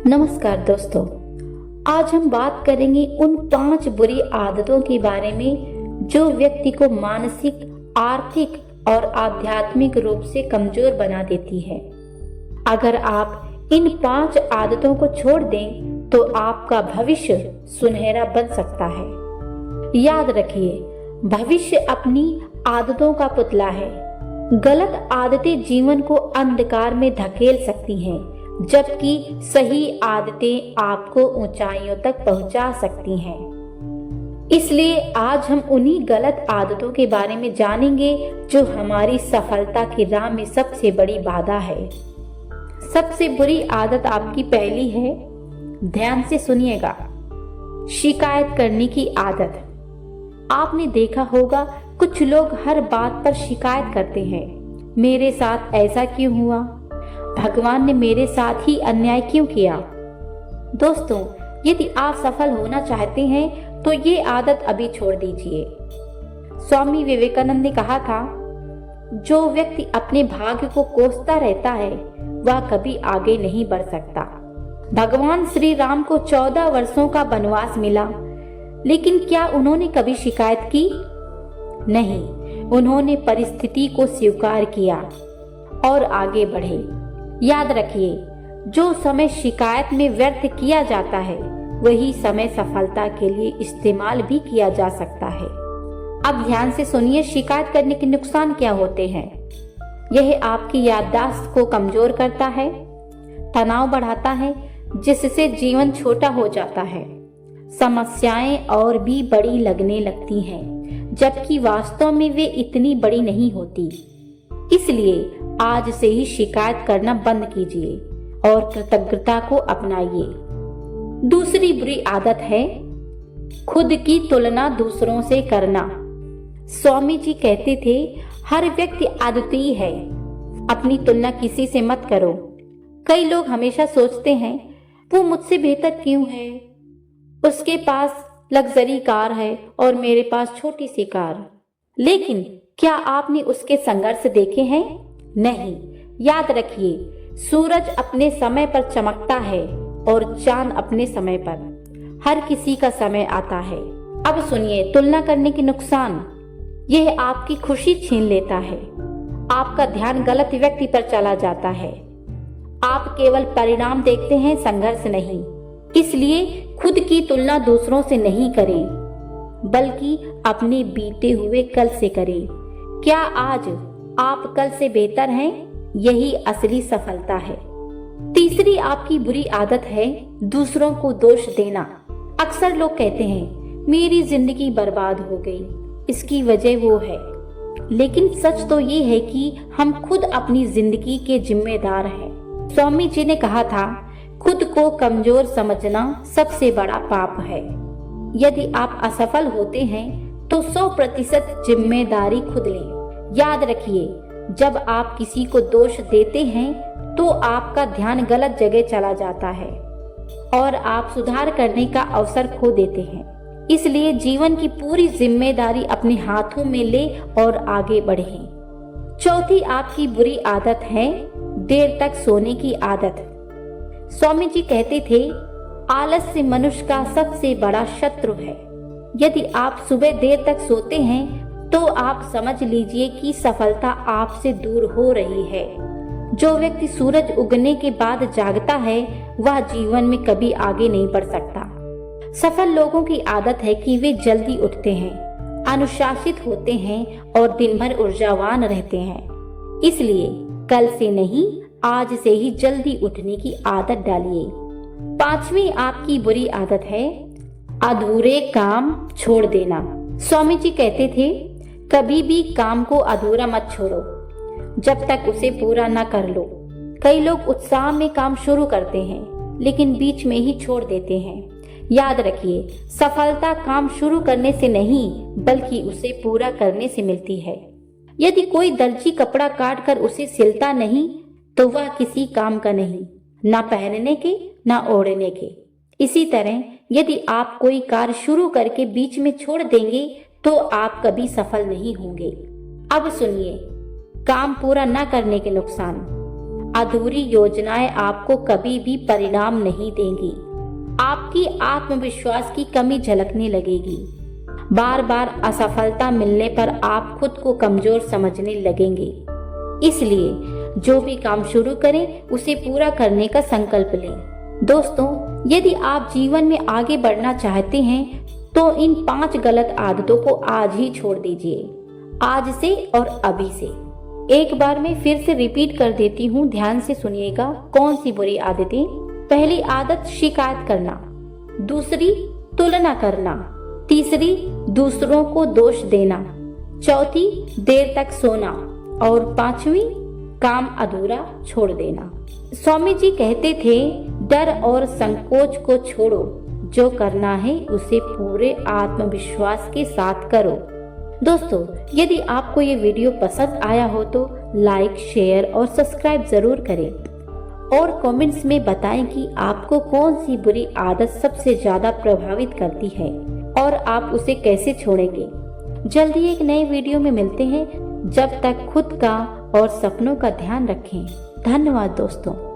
नमस्कार दोस्तों, आज हम बात करेंगे उन 5 बुरी आदतों के बारे में जो व्यक्ति को मानसिक, आर्थिक और आध्यात्मिक रूप से कमजोर बना देती है। अगर आप इन 5 आदतों को छोड़ दें तो आपका भविष्य सुनहरा बन सकता है। याद रखिए, भविष्य अपनी आदतों का पुतला है। गलत आदतें जीवन को अंधकार में धकेल सकती हैं, जबकि सही आदतें आपको ऊंचाइयों तक पहुंचा सकती हैं। इसलिए आज हम उन्हीं गलत आदतों के बारे में जानेंगे जो हमारी सफलता की राह में सबसे बड़ी बाधा है। सबसे बुरी आदत आपकी पहली है, ध्यान से सुनिएगा, शिकायत करने की आदत। आपने देखा होगा कुछ लोग हर बात पर शिकायत करते हैं। मेरे साथ ऐसा क्यों हुआ? भगवान ने मेरे साथ ही अन्याय क्यों किया? दोस्तों, यदि आप सफल होना चाहते हैं तो ये आदत अभी छोड़ दीजिए। स्वामी विवेकानंद ने कहा था, जो व्यक्ति अपने भाग्य को कोसता रहता है वह कभी आगे नहीं बढ़ सकता। भगवान श्री राम को 14 वर्षों का वनवास मिला, लेकिन क्या उन्होंने कभी शिकायत की? नहीं, उन्होंने परिस्थिति को स्वीकार किया और आगे बढ़े। याद रखिए, जो समय शिकायत में व्यर्थ किया जाता है वही समय सफलता के लिए इस्तेमाल भी किया जा सकता है। अब ध्यान से सुनिए, शिकायत करने के नुकसान क्या होते हैं। यह आपकी याददाश्त को कमजोर करता है, तनाव बढ़ाता है, जिससे जीवन छोटा हो जाता है। समस्याएं और भी बड़ी लगने लगती हैं, जबकि वास्तव में वे इतनी बड़ी नहीं होती। इसलिए आज से ही शिकायत करना बंद कीजिए और कृतज्ञता को अपनाइए। दूसरी बुरी आदत है, खुद की तुलना दूसरों से करना। स्वामी जी कहते थे, हर व्यक्ति आदती है, अपनी तुलना किसी से मत करो। कई लोग हमेशा सोचते हैं, वो मुझसे बेहतर क्यों है? उसके पास लग्जरी कार है और मेरे पास छोटी सी कार। लेकिन क्या आपने उसके संघर्ष देखे हैं? नहीं। याद रखिए, सूरज अपने समय पर चमकता है और चांद अपने समय पर। हर किसी का समय आता है। अब सुनिए, तुलना करने के नुकसान। यह आपकी खुशी छीन लेता है। आपका ध्यान गलत व्यक्ति पर चला जाता है। आप केवल परिणाम देखते हैं, संघर्ष नहीं। इसलिए खुद की तुलना दूसरों से नहीं करें, बल्कि अपने बीते हुए कल से करें। क्या आज आप कल से बेहतर हैं? यही असली सफलता है। तीसरी आपकी बुरी आदत है, दूसरों को दोष देना। अक्सर लोग कहते हैं, मेरी जिंदगी बर्बाद हो गई, इसकी वजह वो है। लेकिन सच तो ये है कि हम खुद अपनी जिंदगी के जिम्मेदार हैं। स्वामी जी ने कहा था, खुद को कमजोर समझना सबसे बड़ा पाप है। यदि आप असफल होते हैं तो 100% जिम्मेदारी खुद लें। याद रखिए, जब आप किसी को दोष देते हैं तो आपका ध्यान गलत जगह चला जाता है और आप सुधार करने का अवसर खो देते हैं। इसलिए जीवन की पूरी जिम्मेदारी अपने हाथों में ले और आगे बढ़ें। चौथी आपकी बुरी आदत है, देर तक सोने की आदत। स्वामी जी कहते थे, आलस्य मनुष्य का सबसे बड़ा शत्रु है। यदि आप सुबह देर तक सोते हैं तो आप समझ लीजिए कि सफलता आपसे दूर हो रही है। जो व्यक्ति सूरज उगने के बाद जागता है वह जीवन में कभी आगे नहीं बढ़ सकता। सफल लोगों की आदत है कि वे जल्दी उठते हैं, अनुशासित होते हैं और दिन भर ऊर्जावान रहते हैं। इसलिए कल से नहीं, आज से ही जल्दी उठने की आदत डालिए। पांचवी आपकी बुरी आदत है, अधूरे काम छोड़ देना। स्वामी जी कहते थे, कभी भी काम को अधूरा मत छोड़ो जब तक उसे पूरा न कर लो। कई लोग उत्साह में काम शुरू करते हैं लेकिन बीच में ही छोड़ देते हैं। याद रखिए, सफलता काम शुरू करने से नहीं बल्कि उसे पूरा करने से मिलती है। यदि कोई दर्जी कपड़ा काट कर उसे सिलता नहीं तो वह किसी काम का नहीं, ना पहनने के ना ओढ़ने के। इसी तरह यदि आप कोई कार्य शुरू करके बीच में छोड़ देंगे तो आप कभी सफल नहीं होंगे। अब सुनिए, काम पूरा न करने के नुकसान। अधूरी योजनाएं आपको कभी भी परिणाम नहीं देंगी। आपकी आत्मविश्वास की कमी झलकने लगेगी। बार बार असफलता मिलने पर आप खुद को कमजोर समझने लगेंगे। इसलिए जो भी काम शुरू करें उसे पूरा करने का संकल्प लें। दोस्तों, यदि आप जीवन में आगे बढ़ना चाहते हैं तो इन 5 गलत आदतों को आज ही छोड़ दीजिए, आज से और अभी से। एक बार मैं फिर से रिपीट कर देती हूँ, ध्यान से सुनिएगा। कौन सी बुरी आदतें? पहली आदत शिकायत करना, दूसरी तुलना करना, तीसरी दूसरों को दोष देना, चौथी देर तक सोना और 5वीं काम अधूरा छोड़ देना। स्वामी जी कहते थे, डर और संकोच को छोड़ो, जो करना है उसे पूरे आत्मविश्वास के साथ करो। दोस्तों, यदि आपको ये वीडियो पसंद आया हो तो लाइक, शेयर और सब्सक्राइब जरूर करें और कमेंट्स में बताएं कि आपको कौन सी बुरी आदत सबसे ज्यादा प्रभावित करती है और आप उसे कैसे छोड़ेंगे। जल्दी एक नए वीडियो में मिलते हैं। जब तक खुद का और सपनों का ध्यान रखें। धन्यवाद दोस्तों।